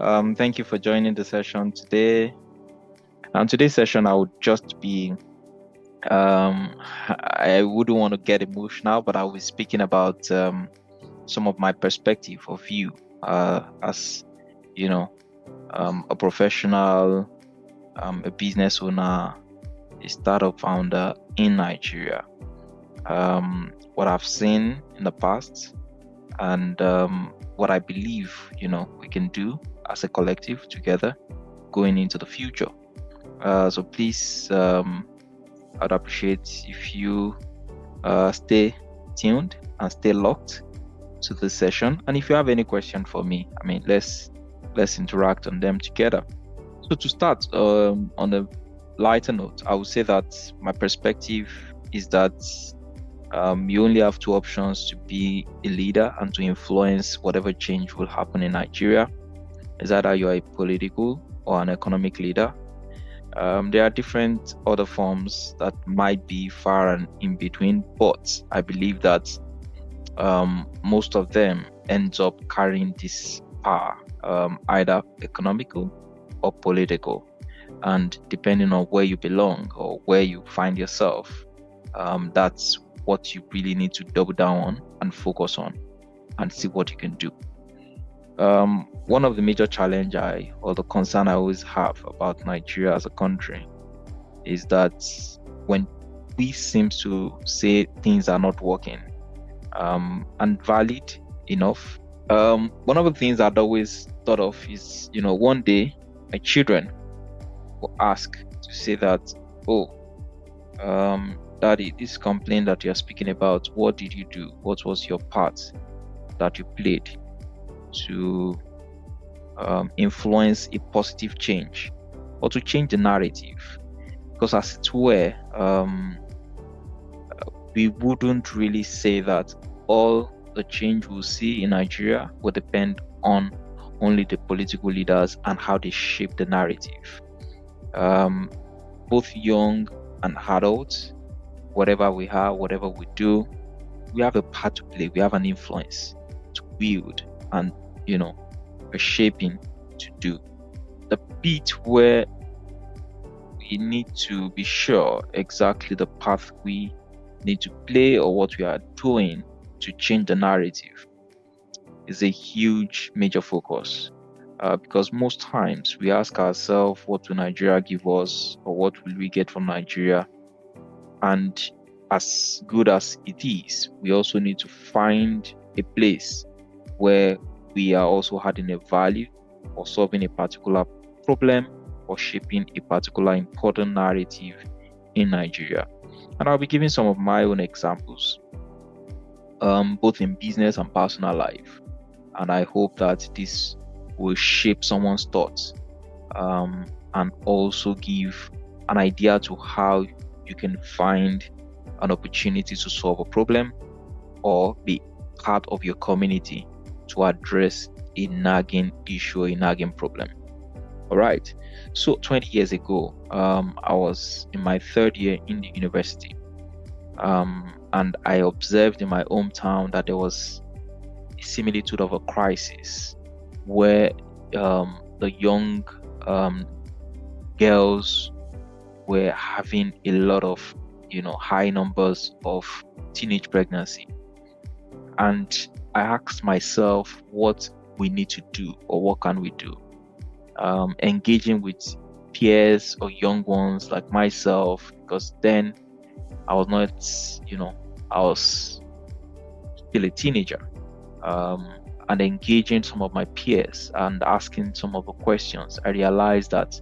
Thank you for joining the session today. Today's session, I would just be, I wouldn't want to get emotional, but I will be speaking about some of my perspective of view as, you know, a professional, a business owner, a startup founder in Nigeria. What I've seen in the past and what I believe, we can do as a collective together going into the future. So please, I'd appreciate if you stay tuned and stay locked to this session. And if you have any question for me, let's interact on them together. So to start, on a lighter note, I would say that my perspective is that you only have two options to be a leader and to influence whatever change will happen in Nigeria. Is either you are a political or an economic leader. There are different other forms that might be far and in between, but I believe that most of them ends up carrying this power, either economical or political. And depending on where you belong or where you find yourself, that's what you really need to double down on and focus on and see what you can do. One of the major challenge or the concern I always have about Nigeria as a country is that when we seem to say things are not working and valid enough, one of the things I'd always thought of is, one day my children will ask to say that, oh, Daddy, this complaint that you're speaking about, what did you do? What was your part that you played to influence a positive change or to change the narrative? Because as it were, we wouldn't really say that all the change we'll see in Nigeria will depend on only the political leaders and how they shape the narrative. Both young and adults, whatever we have, whatever we do, we have a part to play. We have an influence to wield and, a shaping to do. The bit where we need to be sure exactly the path we need to play or what we are doing to change the narrative is a huge major focus. Because most times we ask ourselves, what will Nigeria give us or what will we get from Nigeria? And as good as it is, we also need to find a place where we are also adding a value or solving a particular problem or shaping a particular important narrative in Nigeria. And I'll be giving some of my own examples, both in business and personal life. And I hope that this will shape someone's thoughts and also give an idea to how you can find an opportunity to solve a problem or be part of your community to address a nagging issue, a nagging problem. All right. So 20 years ago, I was in my third year in the university. And I observed in my hometown that there was a similitude of a crisis where the young girls were having a lot of, high numbers of teenage pregnancy. And I asked myself what we need to do or what can we do. Engaging with peers or young ones like myself, because then I was not, I was still a teenager. And engaging some of my peers and asking some of the questions, I realized that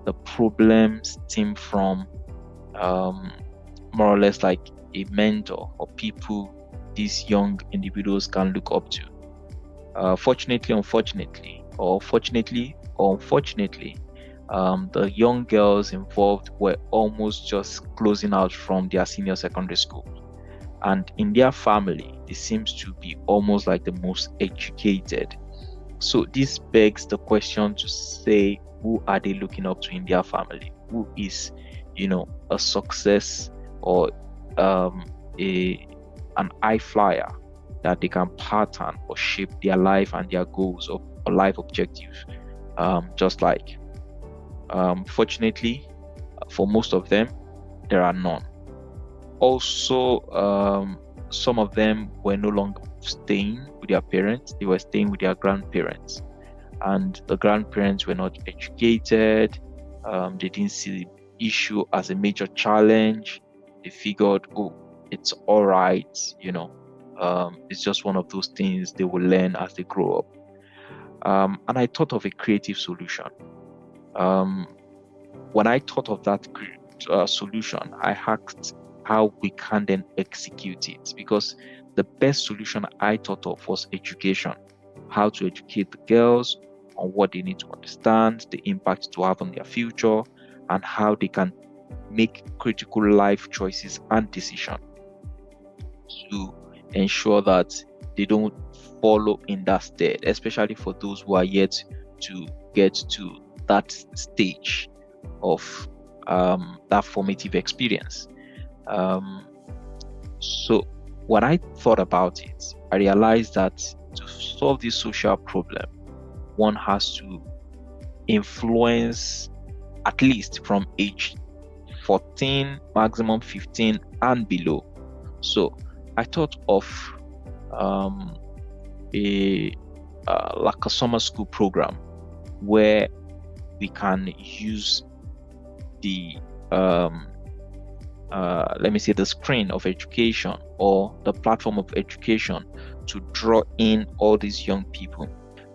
the problems stem from more or less like a mentor or people these young individuals can look up to. Fortunately, unfortunately, or fortunately or unfortunately, the young girls involved were almost just closing out from their senior secondary school. And in their family, they seems to be almost like the most educated. So this begs the question to say, who are they looking up to in their family? Who is, a success or an eye flyer that they can pattern or shape their life and their goals or life objectives just like. Fortunately, for most of them, there are none. Also, some of them were no longer staying with their parents, they were staying with their grandparents. And the grandparents were not educated, they didn't see the issue as a major challenge. They figured, oh, it's all right, it's just one of those things they will learn as they grow up. And I thought of a creative solution. When I thought of that solution, I asked how we can then execute it, because the best solution I thought of was education. How to educate the girls on what they need to understand, the impact to have on their future, and how they can make critical life choices and decisions to ensure that they don't follow in that state, especially for those who are yet to get to that stage of that formative experience. So when I thought about it, I realized that to solve this social problem, one has to influence at least from age 14, maximum 15 and below. So I thought of like a summer school program where we can use the let me say the screen of education or the platform of education to draw in all these young people,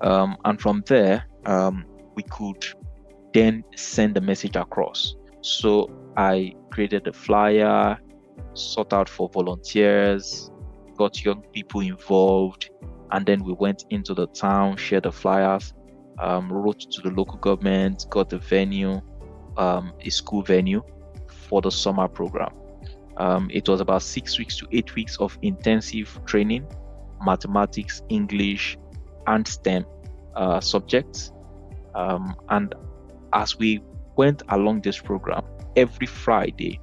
and from there we could then send the message across. So I created a flyer, sought out for volunteers, got young people involved, and then we went into the town, shared the flyers, wrote to the local government, got the venue, a school venue for the summer program. It was about 6 weeks to 8 weeks of intensive training, mathematics, English, and STEM subjects. And as we went along this program, every Friday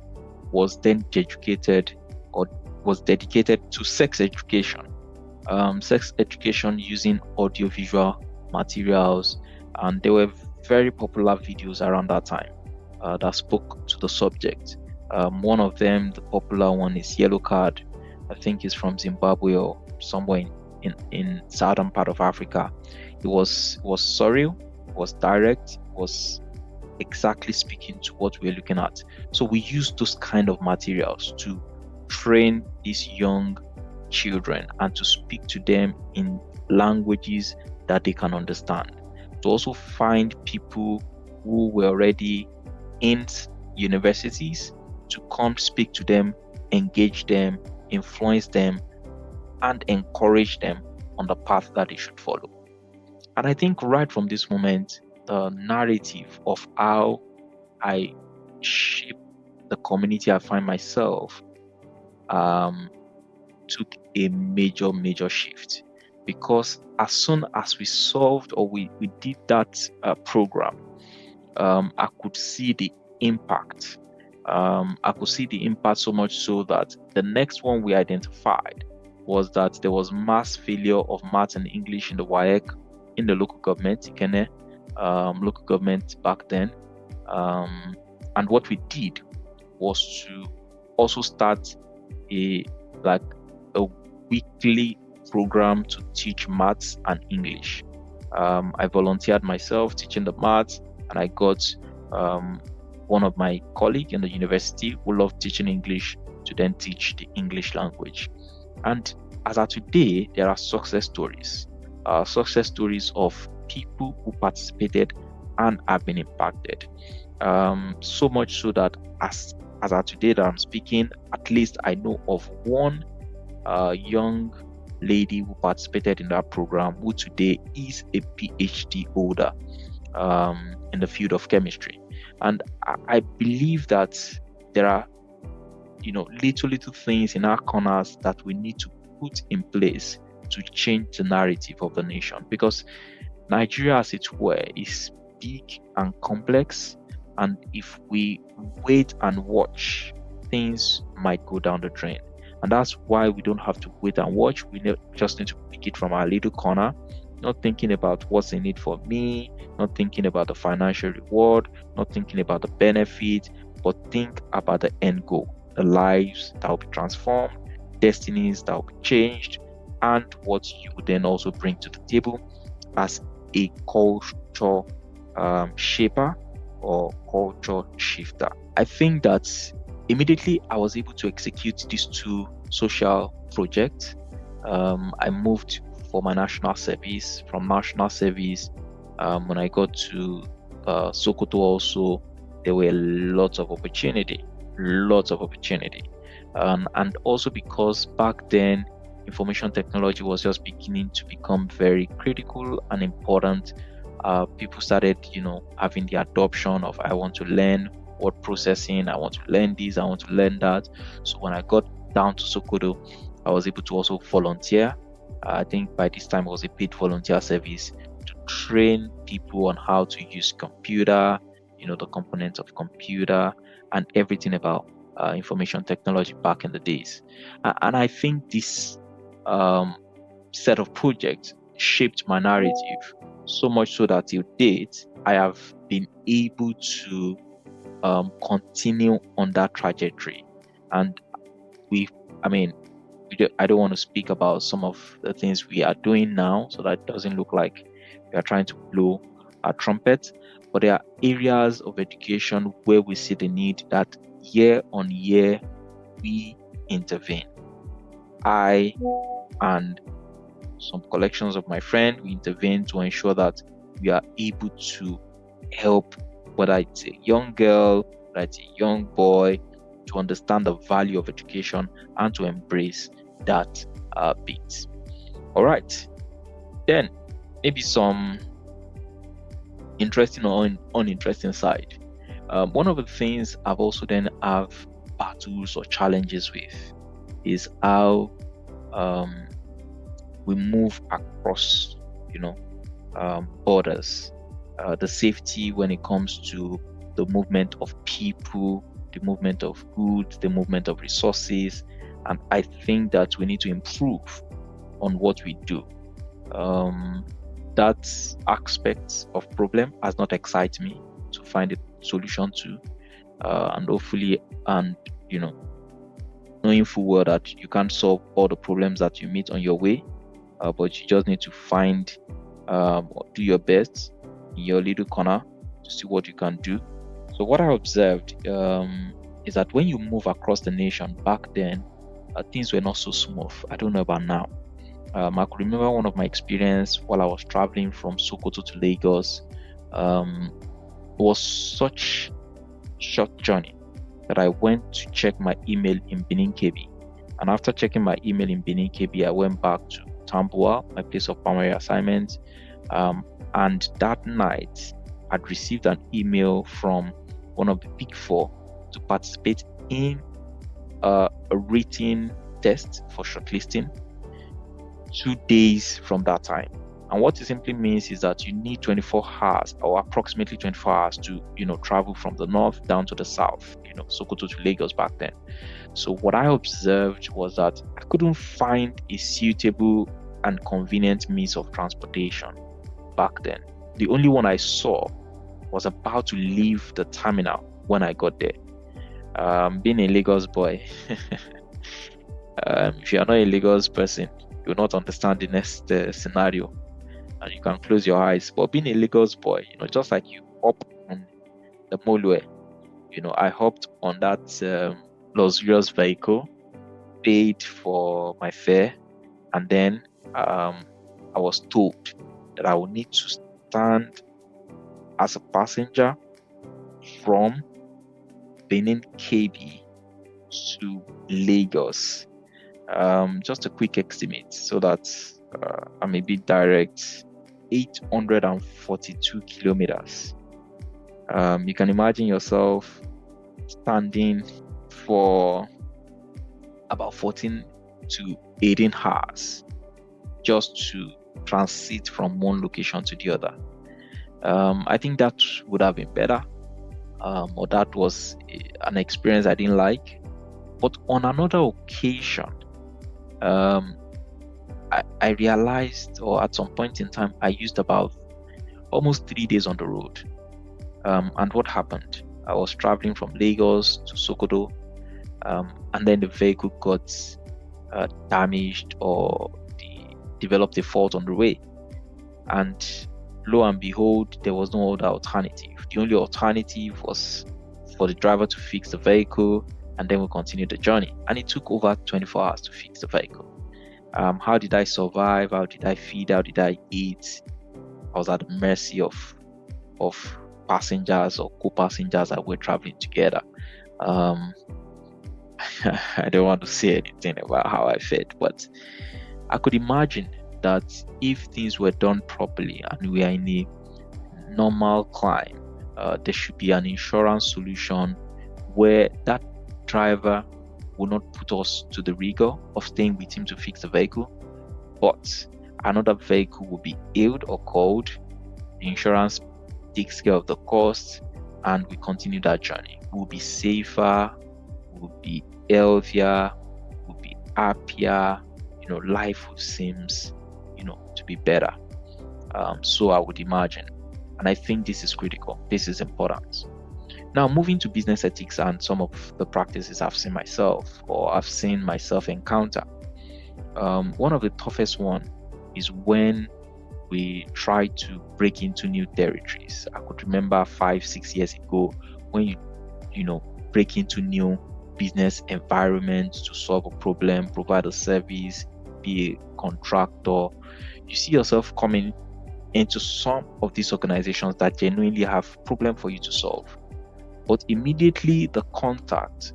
was then dedicated to sex education. Sex education using audiovisual materials, and there were very popular videos around that time that spoke to the subject. One of them, the popular one, is Yellow Card. I think it's from Zimbabwe or somewhere in southern part of Africa. It was surreal, it was direct, it was exactly speaking to what we're looking at. So we use those kind of materials to train these young children and to speak to them in languages that they can understand. To also find people who were already in universities to come speak to them, engage them, influence them, and encourage them on the path that they should follow. And I think right from this moment, the narrative of how I shape the community I find myself took a major shift, because as soon as we solved or we did that program, I could see the impact. I could see the impact so much so that the next one we identified was that there was mass failure of maths and English in the WAEC in the local government, Ikene, local government back then. And what we did was to also start a weekly program to teach maths and English. I volunteered myself teaching the maths, and I got one of my colleagues in the university who loved teaching English to then teach the English language. And as of today, there are success stories of people who participated and have been impacted. So much so that as of today that I'm speaking, at least I know of one young lady who participated in that program who today is a PhD holder in the field of chemistry. And I believe that there are little things in our corners that we need to put in place to change the narrative of the nation, because Nigeria, as it were, is big and complex, and if we wait and watch, things might go down the drain. And that's why we don't have to wait and watch. We just need to pick it from our little corner not thinking about what's in it for me, not thinking about the financial reward, not thinking about the benefit, but think about the end goal, the lives that will be transformed, destinies that will be changed, and what you would then also bring to the table as a culture shaper or culture shifter. I think that immediately I was able to execute these two social projects. I moved for my national service. From national service, when I got to Sokoto also, there were lots of opportunity, and also because back then information technology was just beginning to become very critical and important. People started, having the adoption of I want to learn word processing, I want to learn this, I want to learn that. So when I got down to Sokoto, I was able to also volunteer. I think by this time it was a paid volunteer service to train people on how to use computer, the components of computer and everything about information technology back in the days. And I think this set of projects shaped my narrative so much so that till date, I have been able to continue on that trajectory. And I don't want to speak about some of the things we are doing now so that it doesn't look like we are trying to blow a trumpet, but there are areas of education where we see the need that year on year we intervene. I and some collections of my friends, we intervene to ensure that we are able to help, whether it's a young girl, whether it's a young boy, to understand the value of education and to embrace that bit. All right. Then maybe some interesting or uninteresting side. One of the things I've also then have battles or challenges with is how we move across, borders. The safety when it comes to the movement of people, the movement of goods, the movement of resources. And I think that we need to improve on what we do. That aspect of problem has not excited me to find a solution to. And hopefully, knowing full well that you can't solve all the problems that you meet on your way, but you just need to find, do your best in your little corner to see what you can do. So what I observed is that when you move across the nation back then, things were not so smooth. I don't know about now. I could remember one of my experience while I was traveling from Sokoto to Lagos. It was such short journey that I went to check my email in Benin KB. And after checking my email in Benin KB, I went back to Tambuwal, my place of primary assignment. And that night, I'd received an email from one of the Big Four to participate in a written test for shortlisting 2 days from that time. And what it simply means is that you need 24 hours or approximately 24 hours to, travel from the north down to the south, Sokoto to Lagos back then. So what I observed was that I couldn't find a suitable and convenient means of transportation back then. The only one I saw was about to leave the terminal when I got there. Being a Lagos boy, if you are not a Lagos person, you will not understand the next scenario, and you can close your eyes. But being a Lagos boy, just like you hop on the motorway, I hopped on that luxurious vehicle, paid for my fare, and then I was told that I would need to stand as a passenger from Benin KB to Lagos. Just a quick estimate so that I'm a bit direct. 842 kilometers. You can imagine yourself standing for about 14 to 18 hours just to transit from one location to the other. I think that would have been better, or that was an experience I didn't like. But on another occasion, I realized, or at some point in time, I used about almost 3 days on the road. And what happened? I was traveling from Lagos to Sokoto, and then the vehicle got damaged, or developed a fault on the way. And lo and behold, there was no other alternative. The only alternative was for the driver to fix the vehicle, and then we continued the journey. And it took over 24 hours to fix the vehicle. How did I survive? How did I feed? How did I eat? I was at the mercy of passengers or co-passengers that were traveling together. I don't want to say anything about how I felt, but I could imagine that if things were done properly and we are in a normal climb, there should be an insurance solution where that driver will not put us to the rigor of staying with him to fix the vehicle, but another vehicle will be hailed or called. The insurance takes care of the costs, and we continue that journey. We'll be safer, we'll be healthier, we'll be happier. Life seems, to be better. So I would imagine, and I think this is critical. This is important. Now, moving to business ethics and some of the practices I've seen myself encounter. One of the toughest one is when we try to break into new territories. I could remember 5-6 years ago when you break into new business environments to solve a problem, provide a service, be a contractor. You see yourself coming into some of these organizations that genuinely have problem for you to solve. But immediately the contact,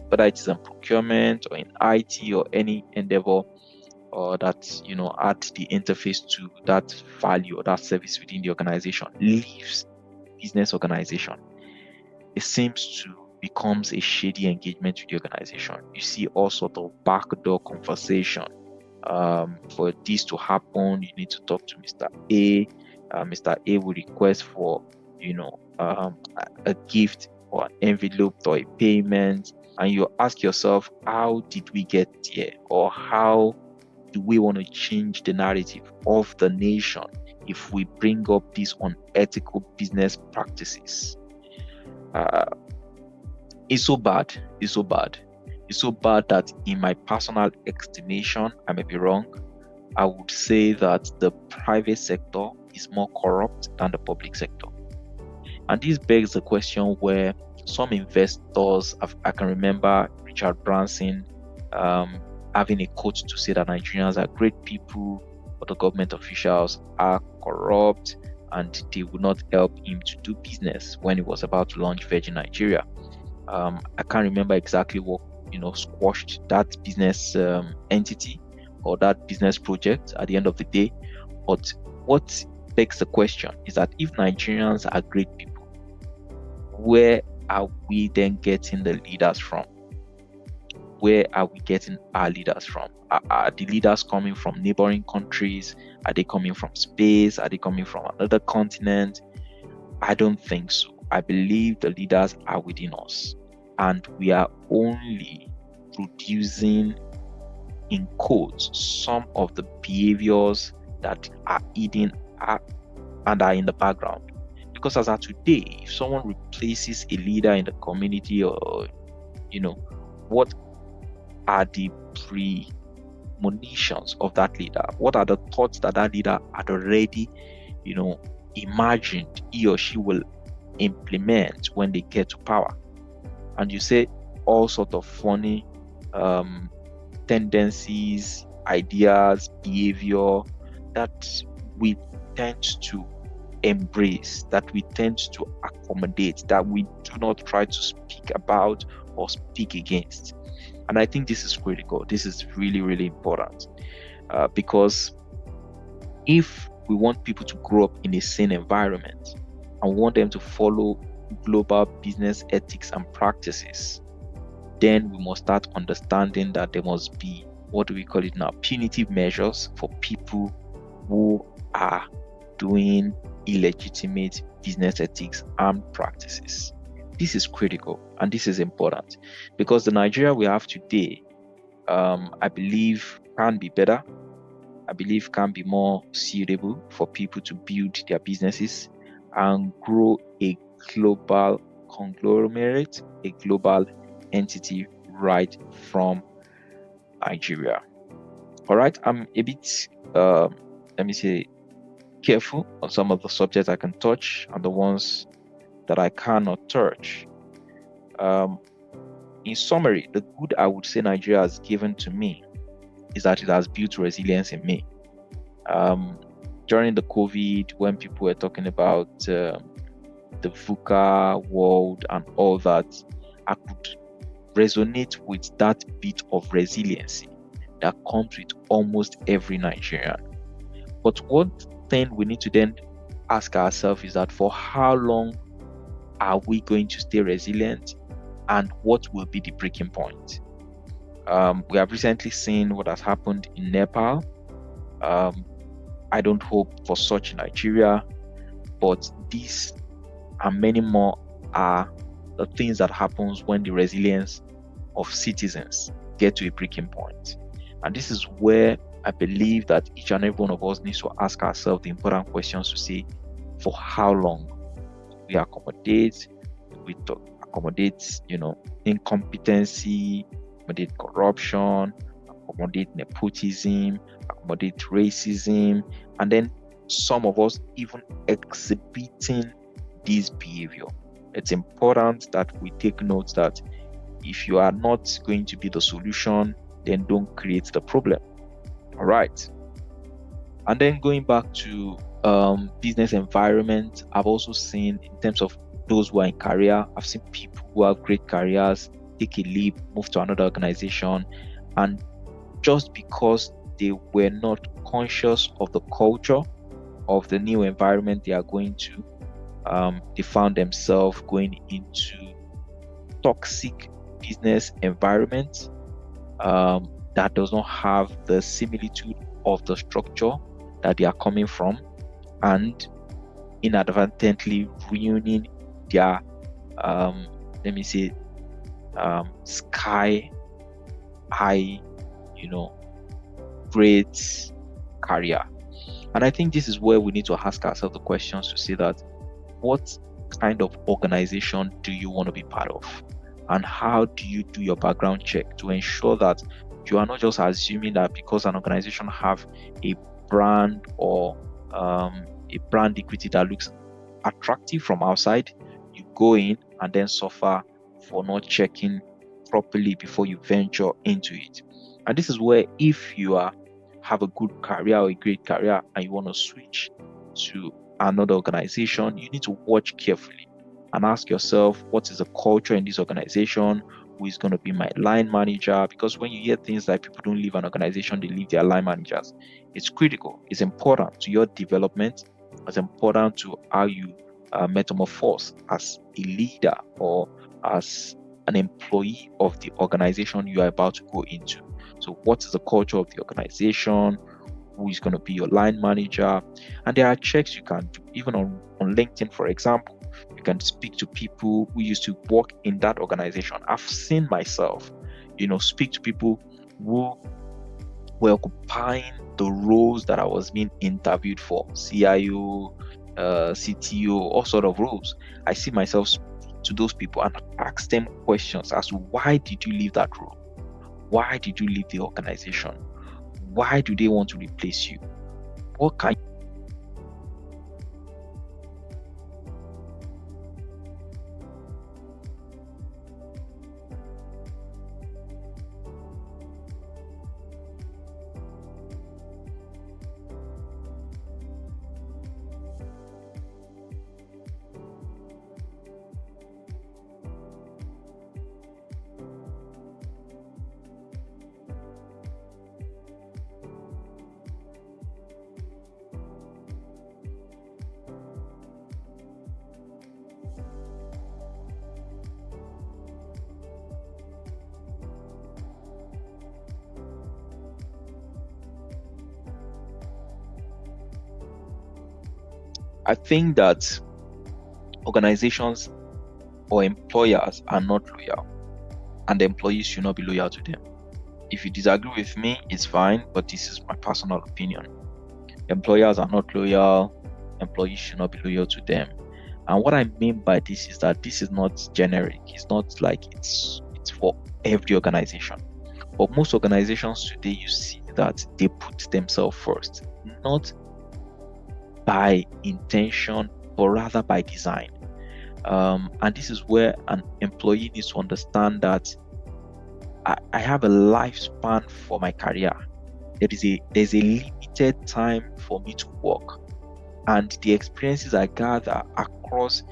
whether it is in procurement or in IT or any endeavor, or that add the interface to that value or that service within the organization, leaves business organization, it seems to becomes a shady engagement with the organization. You see all sort of backdoor conversation. For this to happen, you need to talk to Mr. A. Mr. A will request for a gift or an envelope or a payment, and you ask yourself, how did we get here, or how do we want to change the narrative of the nation if we bring up these unethical business practices? It's so bad that in my personal estimation, I may be wrong, I would say that the private sector is more corrupt than the public sector. And this begs the question where some investors, I can remember Richard Branson having a quote to say that Nigerians are great people, but the government officials are corrupt and they would not help him to do business when he was about to launch Virgin Nigeria. I can't remember exactly what squashed that business entity or that business project at the end of the day. But what begs the question is that if Nigerians are great people, where are we then getting the leaders from? Where are we getting our leaders from? Are the leaders coming from neighboring countries? Are they coming from space? Are they coming from another continent? I don't think so. I believe the leaders are within us, and we are only producing, in quotes, some of the behaviors that are hidden and are in the background. Because as of today, if someone replaces a leader in the community, or what are the premonitions of that leader? What are the thoughts that leader had already imagined he or she will implement when they get to power? And you say all sort of funny tendencies, ideas, behavior that we tend to embrace, that we tend to accommodate, that we do not try to speak about or speak against. And I think this is critical. This is really, really important, because if we want people to grow up in a sane environment and want them to follow global business ethics and practices, then we must start understanding that there must be, what do we call it now, punitive measures for people who are doing illegitimate business ethics and practices. This is critical and this is important, because the Nigeria we have today, I believe, can be better. I believe can be more suitable for people to build their businesses and grow a global conglomerate, a global entity right from Nigeria. All right, I'm a bit, let me say, careful on some of the subjects I can touch and the ones that I cannot touch. In summary, the good I would say Nigeria has given to me is that it has built resilience in me. During the COVID, when people were talking about the VUCA world and all that, I could resonate with that bit of resiliency that comes with almost every Nigerian. But one thing we need to then ask ourselves is that for how long are we going to stay resilient, and what will be the breaking point? We have recently seen what has happened in Nepal. I don't hope for such in Nigeria, but these and many more are the things that happens when the resilience of citizens get to a breaking point. And this is where I believe that each and every one of us needs to ask ourselves the important questions to say, for how long we accommodate, incompetency, accommodate corruption, accommodate nepotism, accommodate racism, and then some of us even exhibiting this behavior. It's important that we take note that if you are not going to be the solution, then don't create the problem. All right. And then going back to business environment, I've also seen in terms of those who are in career, I've seen people who have great careers take a leap, move to another organization, and just because they were not conscious of the culture of the new environment they are going to, they found themselves going into toxic business environment that does not have the similitude of the structure that they are coming from, and inadvertently ruining their sky high, great career. And I think this is where we need to ask ourselves the questions to say that, what kind of organization do you want to be part of? And how do you do your background check to ensure that you are not just assuming that because an organization have a brand or a brand equity that looks attractive from outside, you go in and then suffer for not checking properly before you venture into it. And this is where, if you have a good career or a great career and you want to switch to another organization, you need to watch carefully and ask yourself, what is the culture in this organization? Who is going to be my line manager? Because when you hear things like people don't leave an organization, they leave their line managers, it's critical. It's important to your development. It's important to how you metamorphose as a leader or as an employee of the organization you are about to go into. So what is the culture of the organization? Who is going to be your line manager? And there are checks you can do, even on LinkedIn, for example. You can speak to people who used to work in that organization. I've seen myself, speak to people who were occupying the roles that I was being interviewed for, CIO, CTO, all sort of roles. I see myself to those people and ask them questions as to, why did you leave that role? Why did you leave the organization? Why do they want to replace you? What can I think that organizations or employers are not loyal, and the employees should not be loyal to them. If you disagree with me, it's fine, but this is my personal opinion. Employers are not loyal, employees should not be loyal to them. And what I mean by this is that this is not generic. It's not like it's for every organization. But most organizations today, you see that they put themselves first, not by intention, but rather by design. And this is where an employee needs to understand that I have a lifespan for my career. There's a limited time for me to work, and the experiences I gather across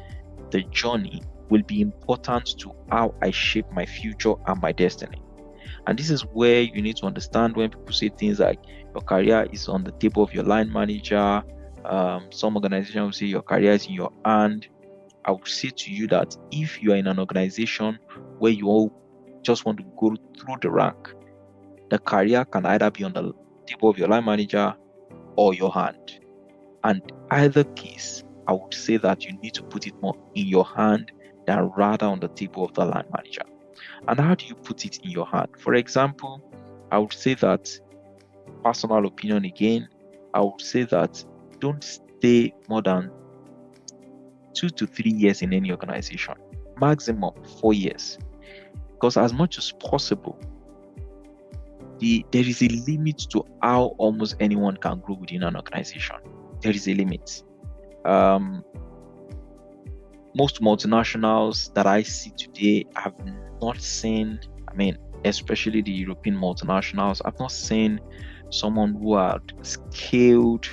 the journey will be important to how I shape my future and my destiny. And this is where you need to understand when people say things like your career is on the table of your line manager. Some organizations will say your career is in your hand. I would say to you that if you are in an organization where you all just want to go through the rank, the career can either be on the table of your line manager or your hand. And either case, I would say that you need to put it more in your hand than rather on the table of the line manager. And how do you put it in your hand? For example, I would say that, personal opinion again, I would say that don't stay more than 2 to 3 years in any organization, maximum 4 years. Because as much as possible, there is a limit to how almost anyone can grow within an organization. There is a limit. Most multinationals that I see today, I've not seen, especially the European multinationals, I've not seen someone who had scaled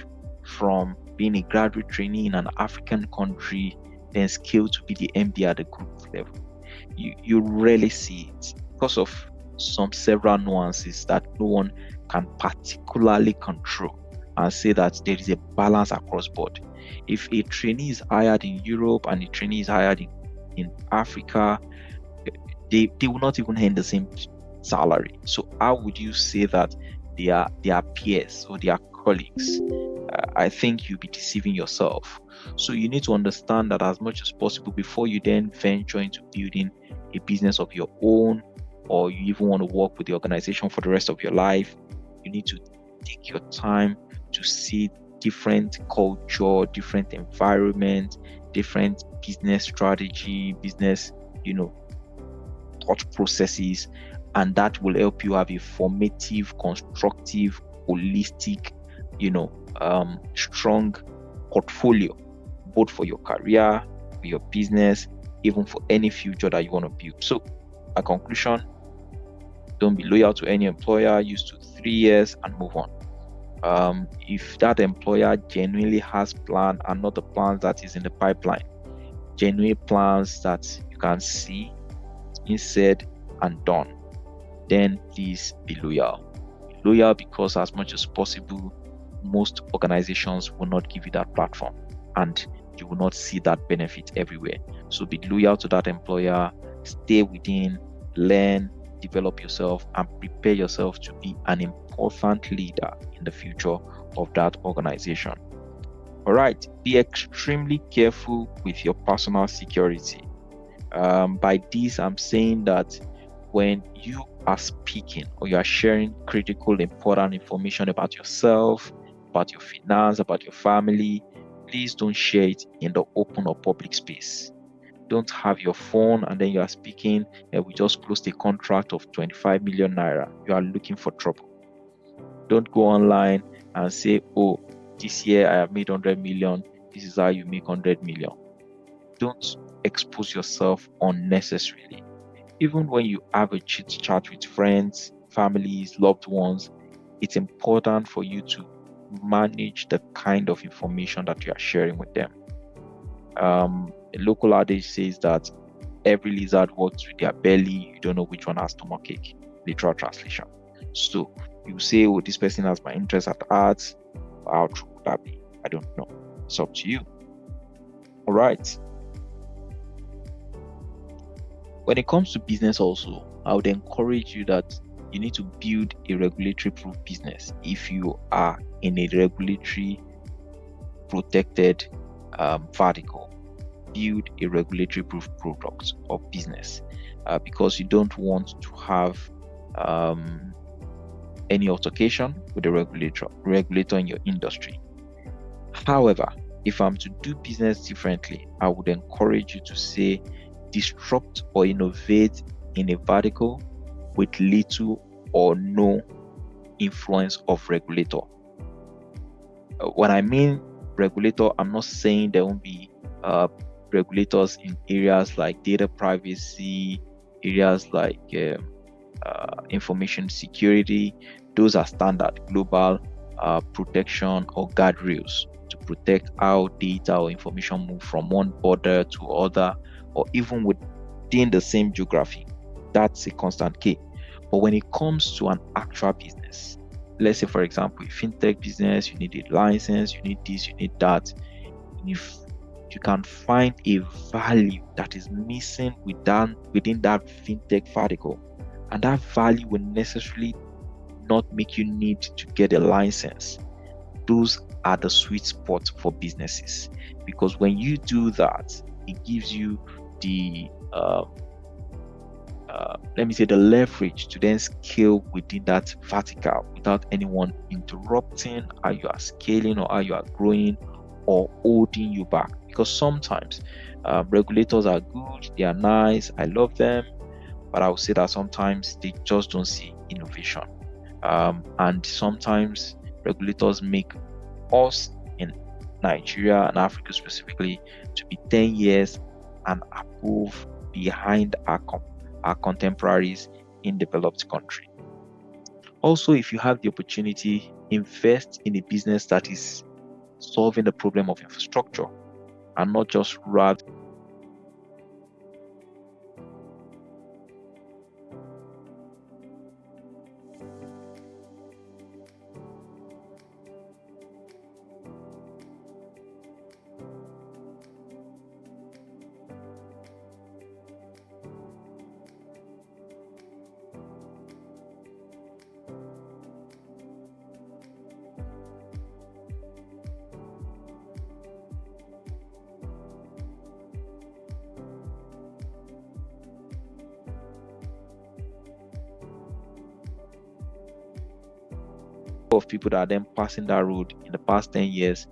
from being a graduate trainee in an African country, then scaled to be the MD at the group level. You rarely see it because of several nuances that no one can particularly control and say that there is a balance across board. If a trainee is hired in Europe and a trainee is hired in Africa, they will not even earn the same salary. So how would you say that they are peers or they are colleagues? I think you'll be deceiving yourself. So you need to understand that as much as possible before you then venture into building a business of your own, or you even want to work with the organization for the rest of your life, you need to take your time to see different culture, different environment, different business strategy, business, thought processes, and that will help you have a formative, constructive, holistic, strong portfolio, both for your career, for your business, even for any future that you want to build. So, a conclusion: don't be loyal to any employer. Use 2 to 3 years and move on. If that employer genuinely has plan and not the plans that is in the pipeline, genuine plans that you can see being said and done, then please be loyal. Be loyal because as much as possible, most organizations will not give you that platform and you will not see that benefit everywhere. So be loyal to that employer, stay within, learn, develop yourself, and prepare yourself to be an important leader in the future of that organization. All right, be extremely careful with your personal security. By this, I'm saying that when you are speaking or you are sharing critical, important information about yourself, about your finance, about your family, please don't share it in the open or public space. Don't have your phone and then you are speaking, we just closed a contract of 25 million naira. You are looking for trouble. Don't go online and say, oh, this year I have made 100 million. This is how you make 100 million. Don't expose yourself unnecessarily. Even when you have a chit chat with friends, families, loved ones, it's important for you to manage the kind of information that you are sharing with them. A local adage says that every lizard walks with their belly. You don't know which one has stomachache. Literal translation. So you say, oh, this person has my interest at heart. How true would that be? I don't know. It's up to you. All right. When it comes to business also, I would encourage you that you need to build a regulatory proof business if you are in a regulatory protected vertical. Build a regulatory proof product or business because you don't want to have any altercation with the regulator in your industry. However, if I'm to do business differently, I would encourage you to say disrupt or innovate in a vertical with little or no influence of regulator. When I mean regulator, I'm not saying there won't be regulators in areas like data privacy, areas like information security. Those are standard global protection or guardrails to protect how data or information move from one border to other, or even within the same geography. That's a constant key. But when it comes to an actual business, let's say, for example, a fintech business, you need a license, you need this, you need that. If you can find a value that is missing within that fintech vertical, and that value will necessarily not make you need to get a license, those are the sweet spot for businesses. Because when you do that, it gives you the let me say the leverage to then scale within that vertical without anyone interrupting how you are scaling or how you are growing or holding you back. Because sometimes regulators are good, they are nice, I love them, but I would say that sometimes they just don't see innovation. And sometimes regulators make us in Nigeria and Africa specifically to be 10 years and above behind our contemporaries in developed country. Also, if you have the opportunity, invest in a business that is solving the problem of infrastructure and not just rather of people that are then passing that road in the past 10 years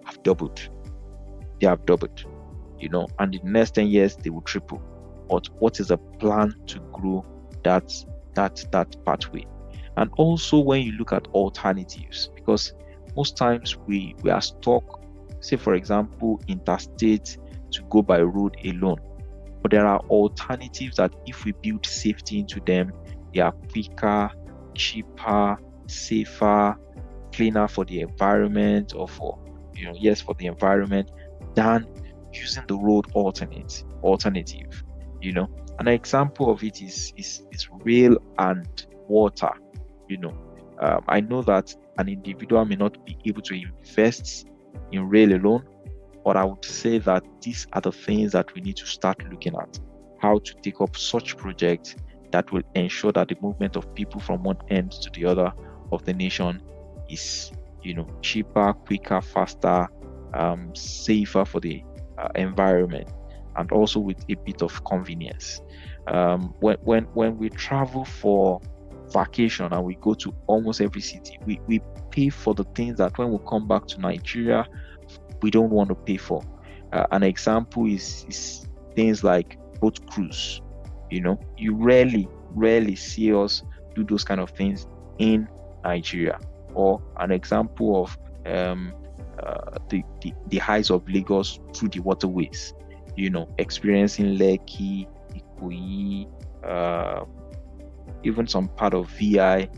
have doubled. They have doubled, and in the next 10 years they will triple. But what is a plan to grow that pathway? And also when you look at alternatives, because most times we are stuck, say for example, interstate to go by road alone. But there are alternatives that if we build safety into them, they are quicker, cheaper, safer, cleaner for the environment, or for the environment, than using the road alternative. An example of it is rail and water. I know that an individual may not be able to invest in rail alone, but I would say that these are the things that we need to start looking at, how to take up such projects that will ensure that the movement of people from one end to the other of the nation is cheaper, quicker, faster, safer for the environment, and also with a bit of convenience. When we travel for vacation and we go to almost every city, we pay for the things that when we come back to Nigeria we don't want to pay for. An example is things like boat cruise. You rarely see us do those kind of things in Nigeria. Or an example of the heights of Lagos through the waterways, experiencing Lekki, Ikoyi, even some part of VI,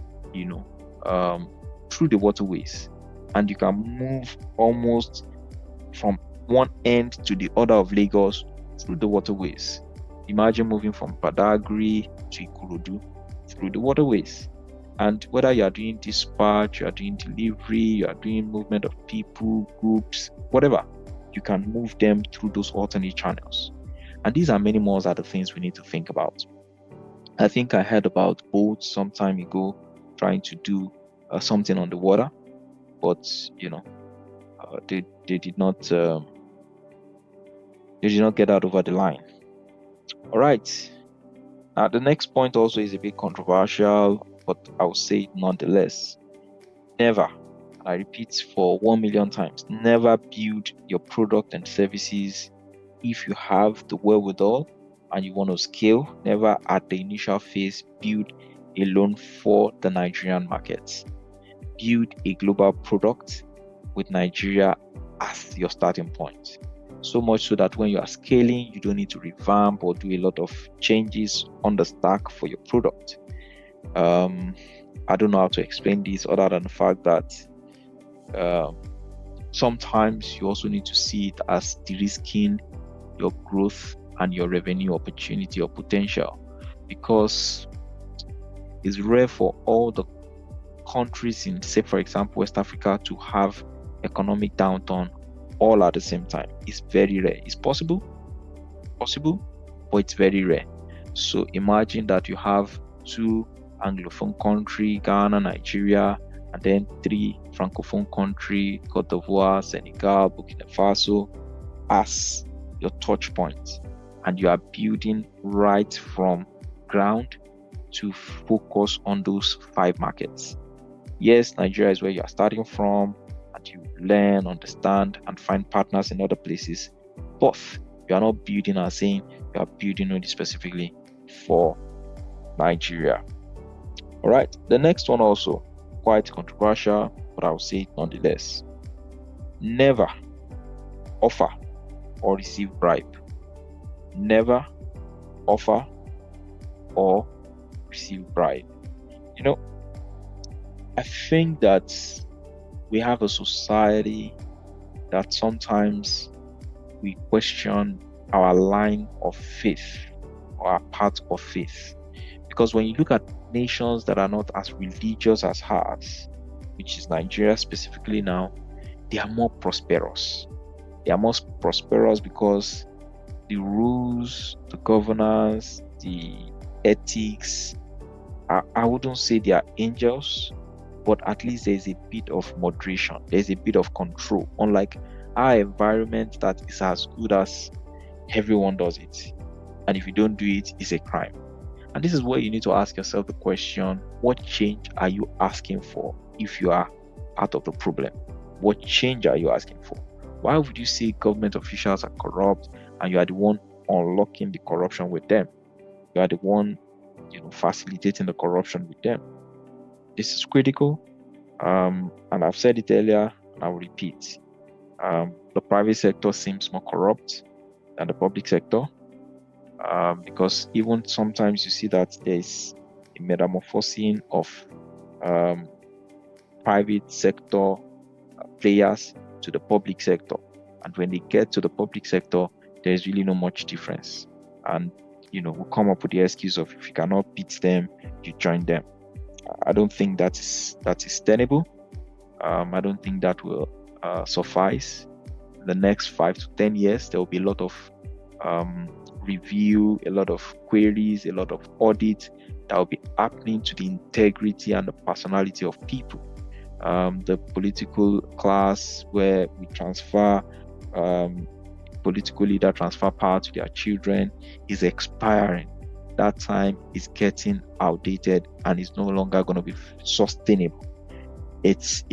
through the waterways. And you can move almost from one end to the other of Lagos through the waterways. Imagine moving from Badagry to Ikorodu through the waterways. And whether you are doing dispatch, you are doing delivery, you are doing movement of people, groups, whatever, you can move them through those alternate channels. And these are many more other things we need to think about. I think I heard about boats some time ago trying to do something on the water, but they did not get that over the line. All right. Now the next point also is a bit controversial, but I'll say it nonetheless. Never, I repeat for 1 million times, never build your product and services if you have the wherewithal and you want to scale. Never at the initial phase build alone for the Nigerian markets. Build a global product with Nigeria as your starting point. So much so that when you are scaling, you don't need to revamp or do a lot of changes on the stack for your product. I don't know how to explain this other than the fact that sometimes you also need to see it as de-risking your growth and your revenue opportunity or potential, because it's rare for all the countries in, say, for example, West Africa to have economic downturn all at the same time. It's very rare. It's possible, but it's very rare. So imagine that you have 2 Anglophone country, Ghana, Nigeria, and then 3 Francophone country, Cote d'Ivoire, Senegal, Burkina Faso, as your touch point. And you are building right from ground to focus on those 5 markets. Yes, Nigeria is where you are starting from, and you learn, understand, and find partners in other places. But you are not building and saying you are building only specifically for Nigeria. All right, the next one also quite controversial, but I'll say it nonetheless. Never offer or receive bribe. Never offer or receive bribe. I think that we have a society that sometimes we question our line of faith or our path of faith. Because when you look at nations that are not as religious as ours, which is Nigeria specifically now, they are more prosperous. They are more prosperous because the rules, the governance, the ethics, I wouldn't say they are angels, but at least there's a bit of moderation, there's a bit of control, unlike our environment that is as good as everyone does it, and if you don't do it, it's a crime. And this is where you need to ask yourself the question, what change are you asking for if you are part of the problem? What change are you asking for? Why would you say government officials are corrupt and you are the one unlocking the corruption with them? You are the one facilitating the corruption with them. This is critical, and I've said it earlier and I will repeat. The private sector seems more corrupt than the public sector, because even sometimes you see that there's a metamorphosing of private sector players to the public sector, and when they get to the public sector, there's really not much difference, and we'll come up with the excuse of, if you cannot beat them, you join them. I don't think that is tenable. I don't think that will suffice. In the next 5 to 10 years, there will be a lot of review, a lot of queries, a lot of audits that will be happening to the integrity and the personality of people. The political class, where we transfer political leader transfer power to their children, is expiring. That time is getting outdated and is no longer going to be sustainable. It's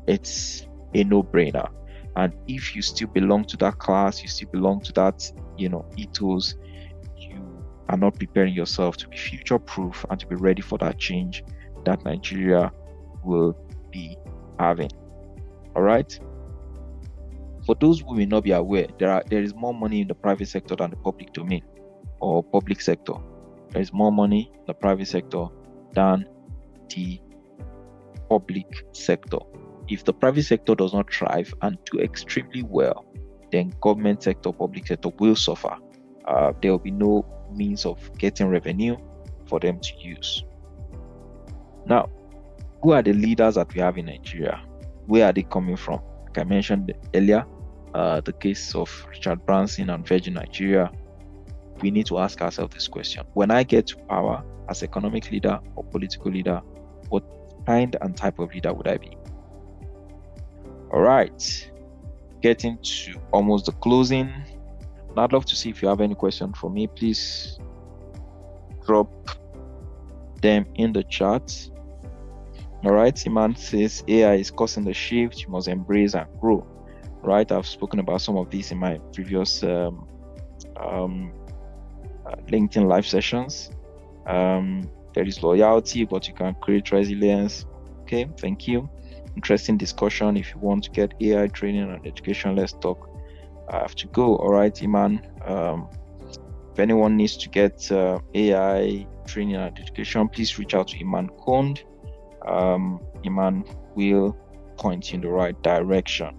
a no-brainer. And if you still belong to that class, you still belong to that ethos, you are not preparing yourself to be future-proof and to be ready for that change that Nigeria will be having. All right. For those who may not be aware, there is more money in the private sector than the public domain or public sector. There is more money in the private sector than the public sector. If the private sector does not thrive and do extremely well, then government sector, public sector will suffer. There will be no means of getting revenue for them to use. Now, who are the leaders that we have in Nigeria? Where are they coming from? Like I mentioned earlier, the case of Richard Branson and Virgin Nigeria. We need to ask ourselves this question. When I get to power as economic leader or political leader, what kind and type of leader would I be? All right, getting to almost the closing. I'd love to see if you have any question for me. Please drop them in the chat. All right, Iman says AI is causing the shift. You must embrace and grow. Right, I've spoken about some of these in my previous LinkedIn live sessions. There is loyalty, but you can create resilience. Okay, thank you. Interesting discussion. If you want to get AI training and education, let's talk. I have to go. All right, Iman. If anyone needs to get AI training and education, please reach out to Iman Kond. Iman will point you in the right direction.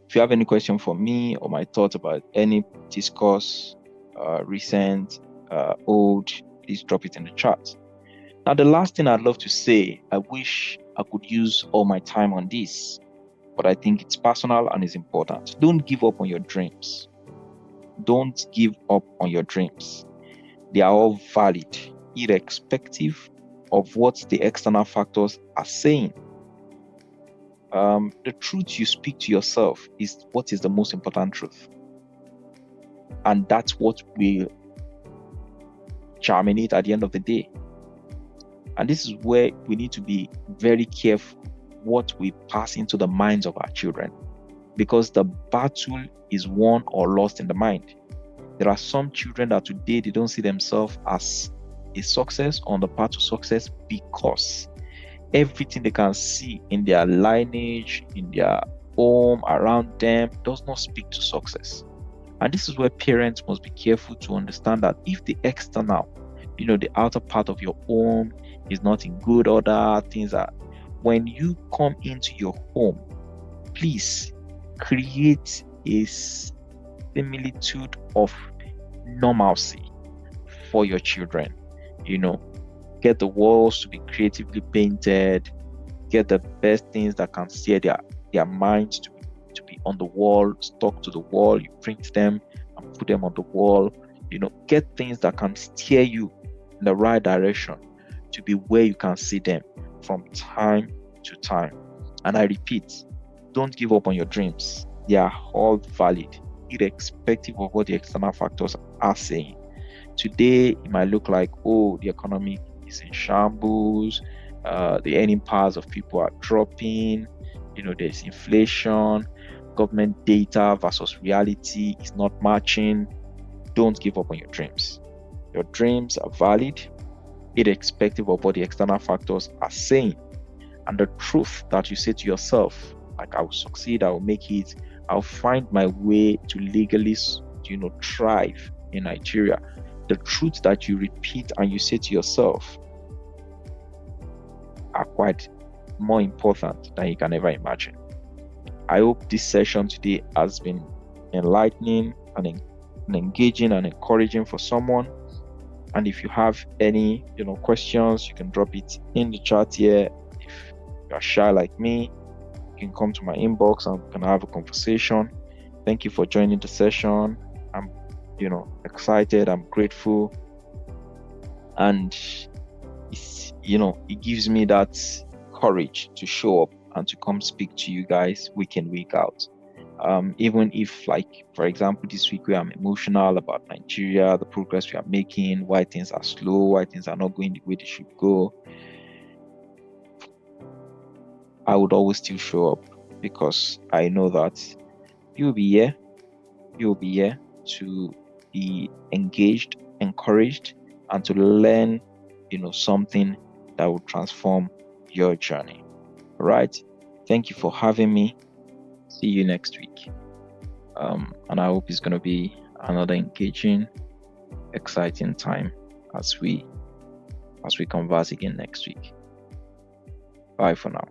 If you have any question for me or my thoughts about any discourse, recent, old, please drop it in the chat. Now, the last thing I'd love to say, I wish I could use all my time on this, but I think it's personal and it's important. Don't give up on your dreams. Don't give up on your dreams. They are all valid, irrespective of what the external factors are saying. The truth you speak to yourself is what is the most important truth. And that's what will germinate at the end of the day. And this is where we need to be very careful what we pass into the minds of our children, because the battle is won or lost in the mind. There are some children that today they don't see themselves as a success on the path to success because everything they can see in their lineage, in their home, around them does not speak to success. And this is where parents must be careful to understand that if the external, the outer part of your home is not in good order, things are, when you come into your home, please create a similitude of normalcy for your children. Get the walls to be creatively painted, get the best things that can steer their minds to be on the wall, stuck to the wall. You print them and put them on the wall. Get things that can steer you in the right direction to be where you can see them from time to time. And I repeat, don't give up on your dreams. They are all valid, irrespective of what the external factors are saying. Today, it might look like, the economy is in shambles, the earning powers of people are dropping, there's inflation, government data versus reality is not matching. Don't give up on your dreams. Your dreams are valid, irrespective of what the external factors are saying. And the truth that you say to yourself, like, I will succeed, I will make it, I'll find my way to legally, thrive in Nigeria. The truth that you repeat and you say to yourself are quite more important than you can ever imagine. I hope this session today has been enlightening and engaging and encouraging for someone. And if you have any, questions, you can drop it in the chat here. If you are shy like me, you can come to my inbox and we can have a conversation. Thank you for joining the session. I'm, excited. I'm grateful. And it gives me that courage to show up and to come speak to you guys week in, week out. Even if, like, for example, this week where I'm emotional about Nigeria, the progress we are making, why things are slow, why things are not going the way they should go, I would always still show up because I know that you'll be here to be engaged, encouraged, and to learn, something that will transform your journey. All right. Thank you for having me. See you next week. And I hope it's going to be another engaging, exciting time as we converse again next week. Bye for now.